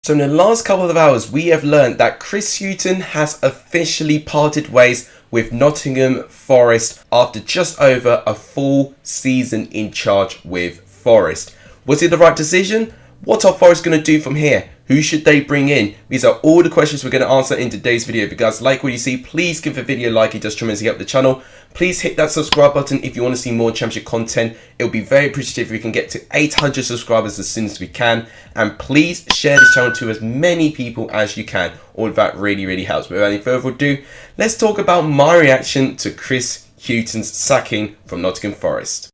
So in the last couple of hours, we have learned that Chris Hughton has officially parted ways with Nottingham Forest after just over a full season in charge with Forest. Was it the right decision? What are Forest going to do from here? Who should they bring in? These are all the questions we're going to answer in today's video. If you guys like what you see, please give the video a like. It does tremendously help the channel. Please hit that subscribe button if you want to see more championship content. It will be very appreciative if we can get to 800 subscribers as soon as we can. And please share this channel to as many people as you can. All of that really helps. But without any further ado, let's talk about my reaction to Chris Hughton's sacking from Nottingham Forest.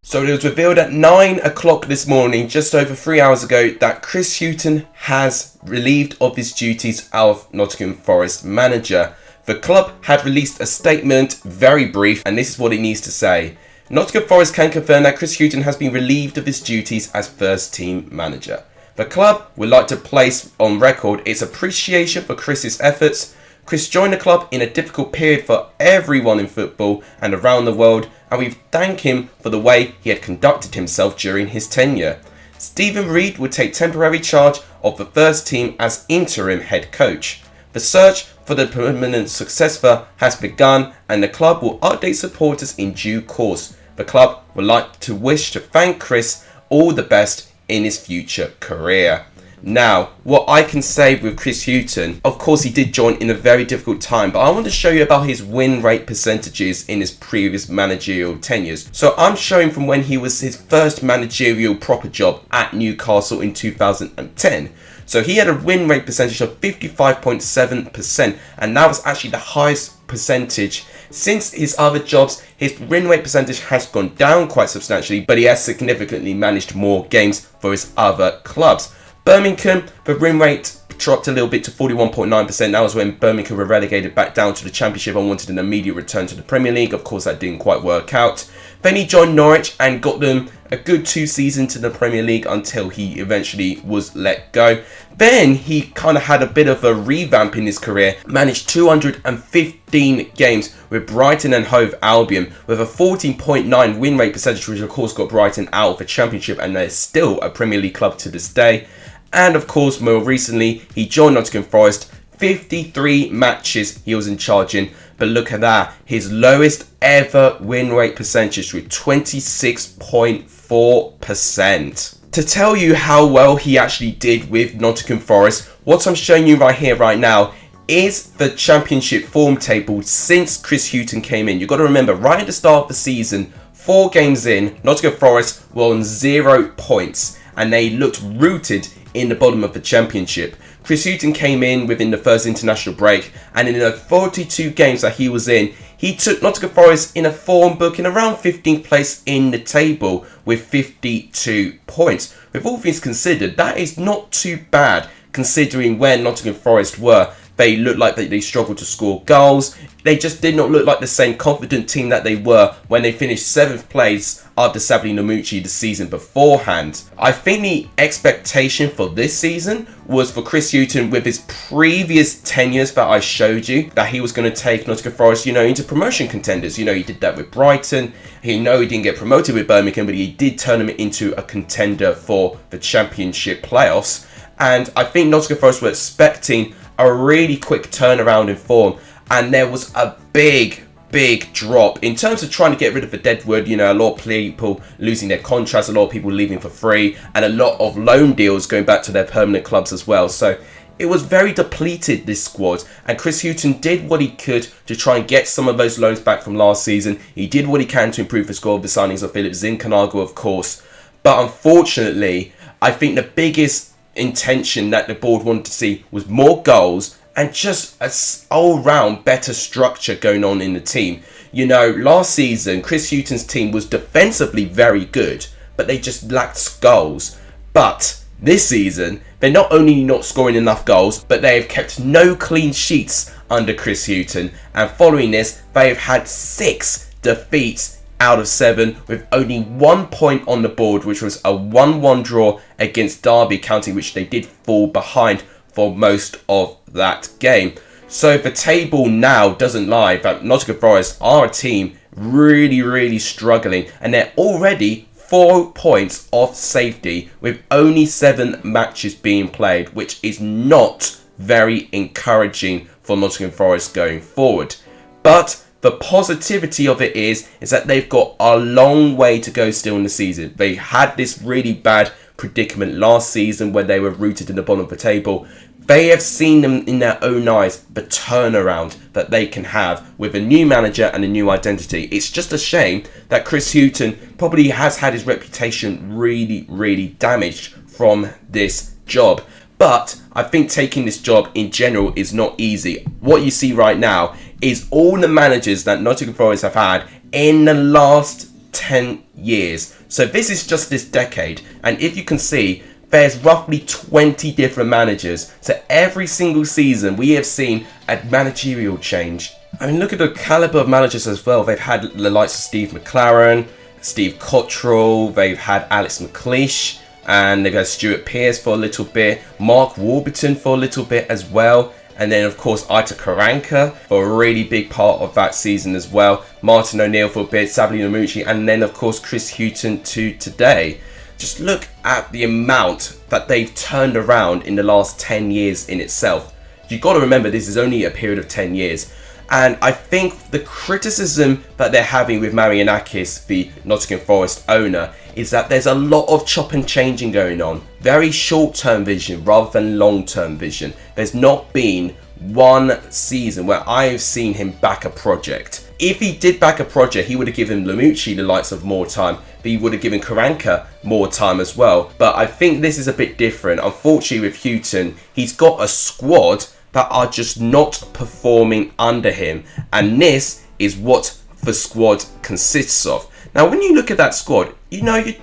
So it was revealed at 9 o'clock this morning, just over 3 hours ago, that Chris Hughton has relieved of his duties of Nottingham Forest manager. The club had released a statement, very brief, and this is what it needs to say. Nottingham Forest can confirm that Chris Hughton has been relieved of his duties as first team manager. The club would like to place on record its appreciation for Chris's efforts. Chris joined the club in a difficult period for everyone in football and around the world, and we thank him for the way he had conducted himself during his tenure. Stephen Reid would take temporary charge of the first team as interim head coach. The search for the permanent successor has begun, and the club will update supporters in due course. The club would like to wish to thank Chris all the best in his future career. Now, what I can say with Chris Hughton, of course he did join in a very difficult time, but I want to show you about his win rate percentages in his previous managerial tenures. So I'm showing from when he was his first managerial proper job at Newcastle in 2010. So he had a win rate percentage of 55.7%, and that was actually the highest percentage. Since his other jobs, his win rate percentage has gone down quite substantially, but he has significantly managed more games for his other clubs. Birmingham, the win rate dropped a little bit to 41.9%. That was when Birmingham were relegated back down to the Championship and wanted an immediate return to the Premier League. Of course, that didn't quite work out. Then he joined Norwich and got them a good 2 seasons to the Premier League until he eventually was let go. Then he kind of had a bit of a revamp in his career, managed 215 games with Brighton and Hove Albion with a 14.9 win rate percentage, which of course got Brighton out of the Championship, and they're still a Premier League club to this day. And of course, more recently, he joined Nottingham Forest. 53 matches he was in charge in. But look at that. His lowest ever win rate percentage with 26.4%. To tell you how well he actually did with Nottingham Forest, what I'm showing you right here, right now, is the Championship form table since Chris Hughton came in. You've got to remember, right at the start of the season, 4 games in, Nottingham Forest were on 0 points. And they looked rooted in the bottom of the Championship. Chris Hughton came in within the first international break, and in the 42 games that he was in, he took Nottingham Forest in a form book in around 15th place in the table with 52 points. With all things considered, that is not too bad considering where Nottingham Forest were. They looked like they struggled to score goals. They just did not look like the same confident team that they were when they finished 7th place after Sabri Namucci the season beforehand. I think the expectation for this season was for Chris Hughton, with his previous tenures that I showed you, that he was going to take Nottingham Forest, into promotion contenders. He did that with Brighton. He didn't get promoted with Birmingham, but he did turn them into a contender for the Championship playoffs. And I think Nottingham Forest were expecting a really quick turnaround in form, and there was a big drop in terms of trying to get rid of the deadwood. A lot of people losing their contracts, a lot of people leaving for free, and a lot of loan deals going back to their permanent clubs as well. So it was very depleted, this squad, and Chris Hughton did what he could to try and get some of those loans back from last season. He did what he can to improve the score of the signings of Philip Zinchenko, of course, but unfortunately, I think the biggest intention that the board wanted to see was more goals and just an all-round better structure going on in the team. Last season, Chris Hughton's team was defensively very good, but they just lacked goals. But this season, they're not only not scoring enough goals, but they have kept no clean sheets under Chris Hughton. And following this, they have had 6 defeats out of 7 with only 1 point on the board, which was a 1-1 draw against Derby County, which they did fall behind for most of that game. So the table now doesn't lie that Nottingham Forest are a team really struggling, and they're already 4 points off safety with only 7 matches being played, which is not very encouraging for Nottingham Forest going forward. But the positivity of it is that they've got a long way to go still in the season. They had this really bad predicament last season when they were rooted in the bottom of the table. They have seen them in their own eyes, the turnaround that they can have with a new manager and a new identity. It's just a shame that Chris Hughton probably has had his reputation really damaged from this job. But I think taking this job in general is not easy. What you see right now is all the managers that Nottingham Forest have had in the last 10 years. So this is just this decade. And if you can see, there's roughly 20 different managers. So every single season we have seen a managerial change. I mean, look at the caliber of managers as well. They've had the likes of Steve McLaren, Steve Cottrell, they've had Alex McLeish, and they've had Stuart Pearce for a little bit, Mark Warburton for a little bit as well, and then of course Aita Karanka for a really big part of that season as well, Martin O'Neill for a bit, Sabri Namucci, and then of course Chris Hughton to today. Just look at the amount that they've turned around in the last 10 years in itself. You've got to remember this is only a period of 10 years. And I think the criticism that they're having with Marianakis, the Nottingham Forest owner, is that there's a lot of chop and changing going on. Very short-term vision rather than long-term vision. There's not been one season where I've seen him back a project. If he did back a project, he would have given Lamucci the likes of more time, but he would have given Karanka more time as well. But I think this is a bit different. Unfortunately with Hughton, he's got a squad that are just not performing under him. And this is what the squad consists of. Now, when you look at that squad, you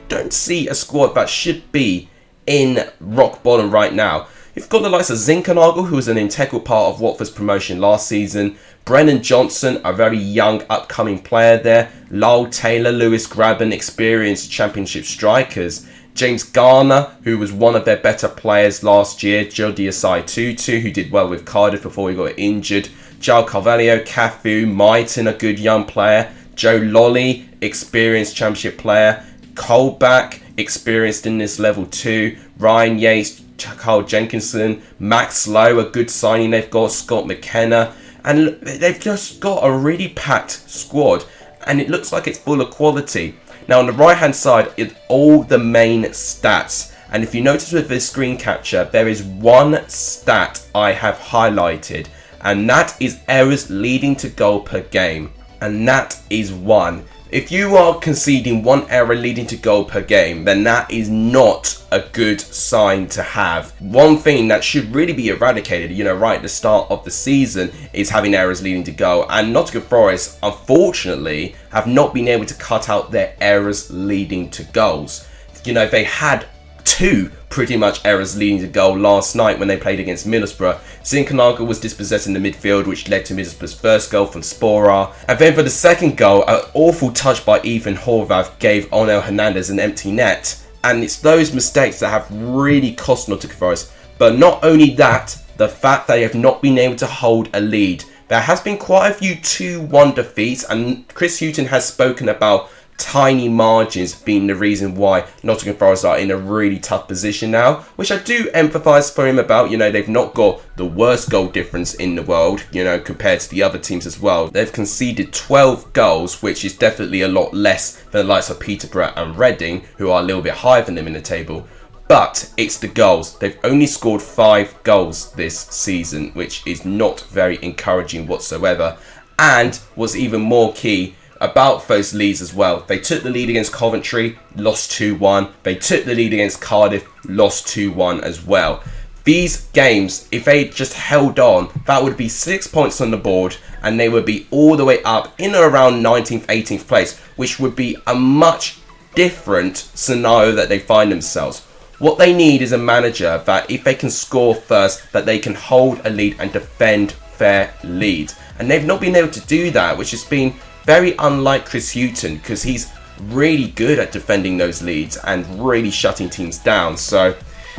don't see a squad that should be in rock bottom right now. You've got the likes of Zinkernagel, who was an integral part of Watford's promotion last season. Brennan Johnson, a very young upcoming player there. Lyle Taylor, Lewis Graben, experienced championship strikers. James Garner, who was one of their better players last year. Jody Asai Tutu, who did well with Cardiff before he got injured. João Carvalho, Cafu, Mighton, a good young player. Joe Lolly, experienced championship player. Colback, experienced in this level too. Ryan Yates, Carl Jenkinson, Max Lowe, a good signing they've got. Scott McKenna. And they've just got a really packed squad. And it looks like it's full of quality. Now on the right hand side is all the main stats, and if you notice with this screen capture there is one stat I have highlighted, and that is errors leading to goal per game, and that is 1. If you are conceding 1 error leading to goal per game, then that is not a good sign to have. One thing that should really be eradicated, right at the start of the season, is having errors leading to goal. And Nottingham Forest, unfortunately, have not been able to cut out their errors leading to goals. They had 2 pretty much errors leading to goal last night when they played against Middlesbrough. Zinkernagel was dispossessed in the midfield, which led to Middlesbrough's first goal from Sporar. And then for the second goal, an awful touch by Ethan Horvath gave Onel Hernandez an empty net. And it's those mistakes that have really cost Nottingham Forest. But not only that, the fact they have not been able to hold a lead. There has been quite a few 2-1 defeats, and Chris Hughton has spoken about tiny margins being the reason why Nottingham Forest are in a really tough position now, which I do empathise for him about. They've not got the worst goal difference in the world, compared to the other teams as well. They've conceded 12 goals, which is definitely a lot less than the likes of Peterborough and Reading, who are a little bit higher than them in the table. But it's the goals. They've only scored 5 goals this season, which is not very encouraging whatsoever. And what's even more key about those leads as well, they took the lead against Coventry, lost 2-1. They took the lead against Cardiff, lost 2-1 as well. These games, if they just held on, that would be 6 points on the board, and they would be all the way up in or around 19th, 18th place, which would be a much different scenario that they find themselves. What they need is a manager that, if they can score first, that they can hold a lead and defend their lead. And they've not been able to do that, which has been very unlike Chris Hughton, because he's really good at defending those leads and really shutting teams down. So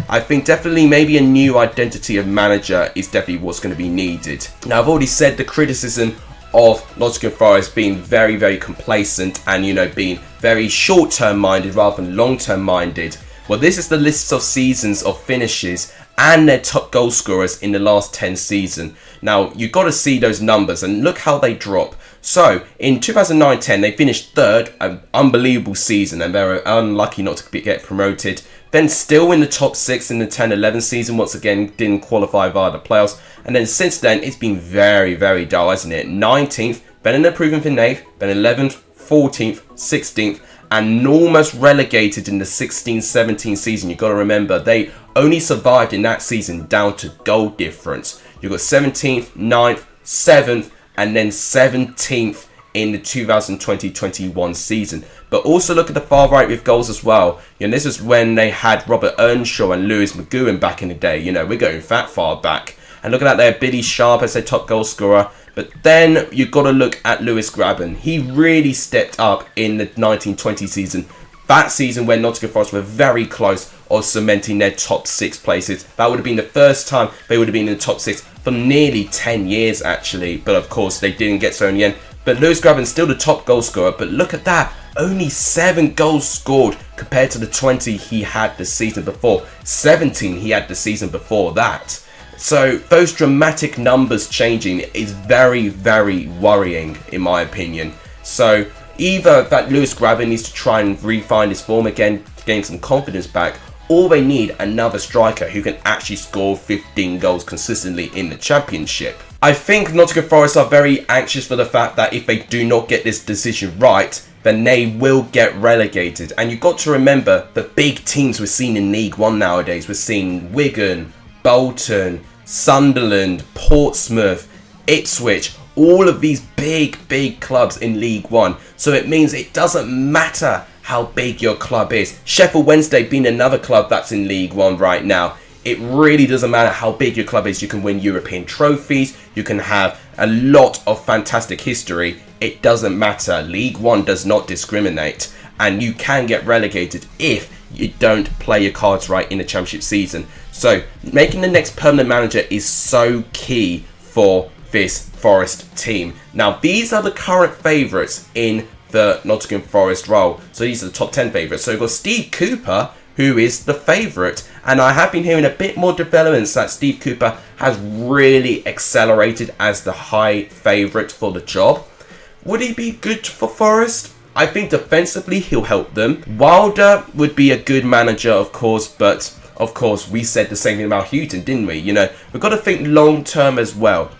I think definitely maybe a new identity of manager is definitely what's going to be needed. Now, I've already said the criticism of Nottingham Forest being very, very complacent and, you know, being very short-term minded rather than long-term minded. Well, this is the list of seasons of finishes and their top goal scorers in the last 10 seasons. Now, you've got to see those numbers and look how they drop. So, in 2009-10, they finished third, an unbelievable season, and they were unlucky not to get promoted. Then still in the top 6 in the 10-11 season, once again, didn't qualify via the playoffs. And then since then, it's been very, very dull, hasn't it? 19th, been improving for 8th, been 11th, 14th, 16th, and almost relegated in the 16-17 season. You've got to remember, they only survived in that season down to goal difference. You've got 17th, 9th, 7th, and then 17th in the 2020-21 season. But also look at the far right with goals as well. You know, this is when they had Robert Earnshaw and Lewis McGowan back in the day. You know, we're going that far back. And look at that there, Billy Sharp as their top goal scorer. But then you've got to look at Lewis Grabban. He really stepped up in the 1920 season. That season when Nottingham Forest were very close of cementing their top 6 places. That would have been the first time they would have been in the top 6 for nearly 10 years actually. But of course they didn't get so in the end. But Lewis Grabban's still the top goal scorer. But look at that. Only 7 goals scored compared to the 20 he had the season before. 17 he had the season before that. So those dramatic numbers changing is very, very worrying in my opinion. So either that Lewis Grabban needs to try and refine his form again, to gain some confidence back, or they need another striker who can actually score 15 goals consistently in the Championship. I think Nottingham Forest are very anxious for the fact that if they do not get this decision right, then they will get relegated. And you've got to remember the big teams we're seeing in League One nowadays. We're seeing Wigan, Bolton, Sunderland, Portsmouth, Ipswich, all of these big clubs in League One. So it means it doesn't matter how big your club is. Sheffield Wednesday being another club that's in League One right now. It really doesn't matter how big your club is. You can win European trophies. You can have a lot of fantastic history. It doesn't matter. League One does not discriminate. And you can get relegated if you don't play your cards right in the Championship season. So making the next permanent manager is so key for this Forest team. Now these are the current favourites in the Nottingham Forest role. So these are the top 10 favourites. So we've got Steve Cooper, who is the favourite. And I have been hearing a bit more developments that Steve Cooper has really accelerated as the high favourite for the job. Would he be good for Forest? I think defensively he'll help them. Wilder would be a good manager, of course, but of course we said the same thing about Hughton, didn't we? You know, we've got to think long term as well.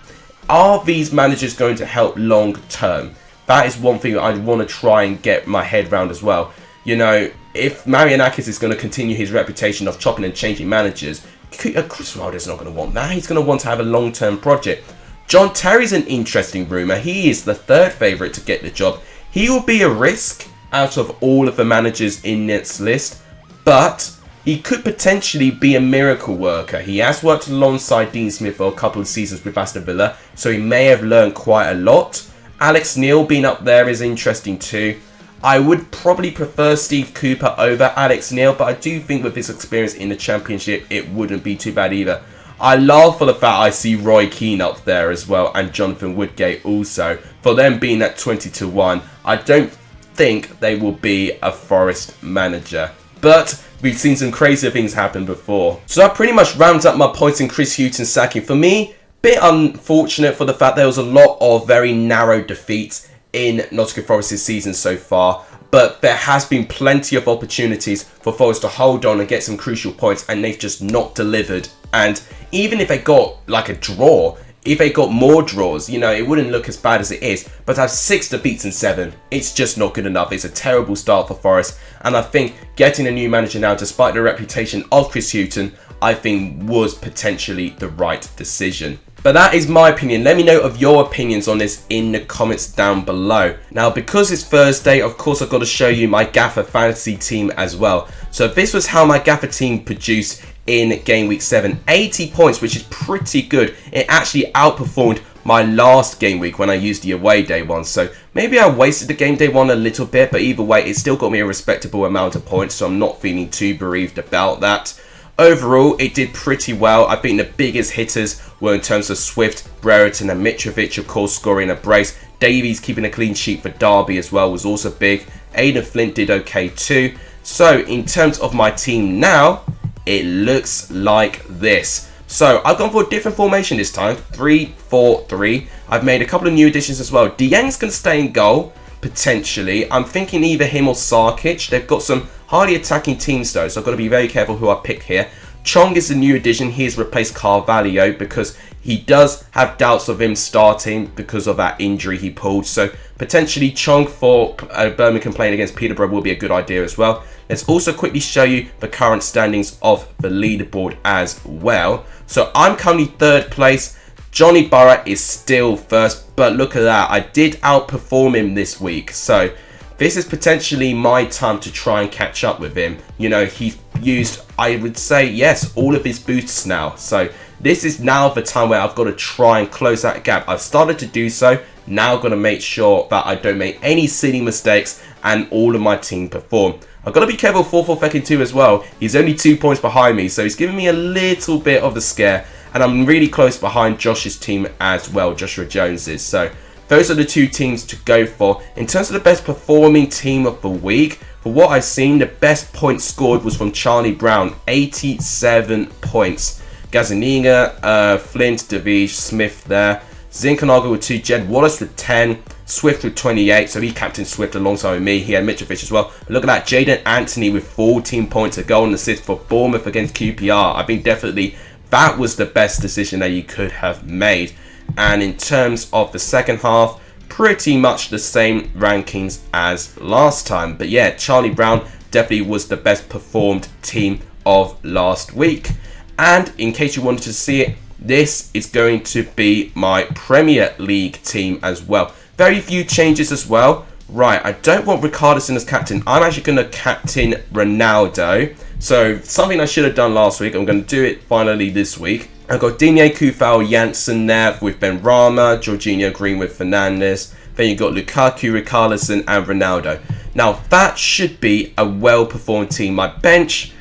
Are these managers going to help long term? That is one thing I want to try and get my head around as well. You know, if Marianakis is going to continue his reputation of chopping and changing managers, Chris Wilder's not going to want that. He's going to want to have a long-term project. John Terry's an interesting rumour. He is the third favourite to get the job. He will be a risk out of all of the managers in this list, but he could potentially be a miracle worker. He has worked alongside Dean Smith for a couple of seasons with Aston Villa, so he may have learned quite a lot. Alex Neil being up there is interesting too. I would probably prefer Steve Cooper over Alex Neil, but I do think with his experience in the Championship, it wouldn't be too bad either. I love for the fact I see Roy Keane up there as well, and Jonathan Woodgate also. For them being at 20-1, I don't think they will be a Forest manager. But we've seen some crazier things happen before. So that pretty much rounds up my points in Chris Hughton's sacking. For me, bit unfortunate for the fact there was a lot of very narrow defeats in Nottingham Forest's season so far, but there has been plenty of opportunities for Forest to hold on and get some crucial points, and they've just not delivered. And even if they got like a draw, if they got more draws, you know, it wouldn't look as bad as it is. But to have 6 defeats in 7, it's just not good enough. It's a terrible start for Forest, and I think getting a new manager now, despite the reputation of Chris Hughton, I think was potentially the right decision. But that is my opinion. Let me know of your opinions on this in the comments down below. Now, because it's Thursday, of course, I've got to show you my GAFFR fantasy team as well. So this was how my GAFFR team produced in game week 7. 80 points, which is pretty good. It actually outperformed my last game week when I used the away day one. So maybe I wasted the game day one a little bit, but either way, it still got me a respectable amount of points. So I'm not feeling too bereaved about that. Overall, it did pretty well. I think the biggest hitters were in terms of Swift, Brereton and Mitrovic, of course, scoring a brace. Davies keeping a clean sheet for Derby as well was also big. Aidan Flint did okay too. So in terms of my team now, it looks like this. So I've gone for a different formation this time, 3-4-3. I've made a couple of new additions as well. Dieng's going to stay in goal, potentially. I'm thinking either him or Sarkic. They've got some highly attacking teams though, so I've got to be very careful who I pick here. Chong is the new addition. He has replaced Carvalho because he does have doubts of him starting because of that injury he pulled. So potentially Chong for Birmingham playing against Peterborough will be a good idea as well. Let's also quickly show you the current standings of the leaderboard as well. So I'm currently 3rd place. Johnny Burrow is still 1st, but look at that. I did outperform him this week. So this is potentially my time to try and catch up with him. You know, he's used, I would say, yes, all of his boosts now. So this is now the time where I've got to try and close that gap. I've started to do so. Now I've got to make sure that I don't make any silly mistakes and all of my team perform. I've got to be careful for Feckin 2 as well. He's only 2 points behind me, so he's giving me a little bit of a scare. And I'm really close behind Josh's team as well, Joshua Jones's. So those are the 2 teams to go for. In terms of the best performing team of the week, for what I've seen, the best point scored was from Charlie Brown, 87 points. Gazaniga, Flint, DeVige, Smith there. Zinchenko with 2, Jed Wallace with 10, Swift with 28, so he captained Swift alongside with me. He had Mitrovic as well. But look at that, Jaden Anthony with 14 points, a goal and assist for Bournemouth against QPR. I think definitely that was the best decision that you could have made. And in terms of the second half, pretty much the same rankings as last time. But yeah, Charlie Brown definitely was the best performed team of last week. And in case you wanted to see it, this is going to be my Premier League team as well. Very few changes as well. Right, I don't want Richarlison as captain. I'm actually going to captain Ronaldo. So something I should have done last week, I'm going to do it finally this week. I've got Digne, Kufal, Janssen there with Ben Rama, Jorginho, Green with Fernandes. Then you've got Lukaku, Richarlison and Ronaldo. Now that should be a well-performed team. My bench,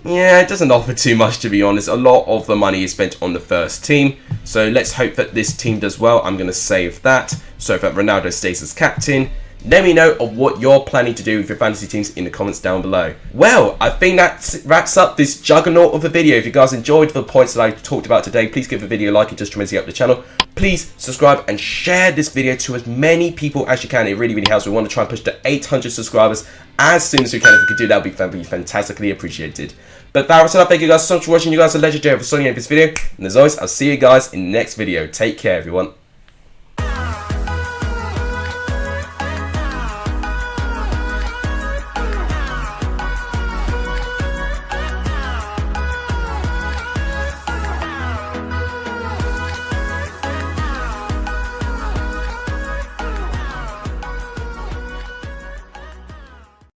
yeah, it doesn't offer too much, to be honest. A lot of the money is spent on the first team. So let's hope that this team does well. I'm going to save that so that Ronaldo stays as captain. Let me know of what you're planning to do with your fantasy teams in the comments down below. Well, I think that wraps up this juggernaut of a video. If you guys enjoyed the points that I talked about today, please give the video a like. It just tremendously helps the channel. Please subscribe and share this video to as many people as you can. It really, really helps. We want to try and push to 800 subscribers as soon as we can. If we could do that, would be fantastically appreciated. But that wraps it up. Thank you guys so much for watching. You guys are legendary for signing in this video. And as always, I'll see you guys in the next video. Take care, everyone.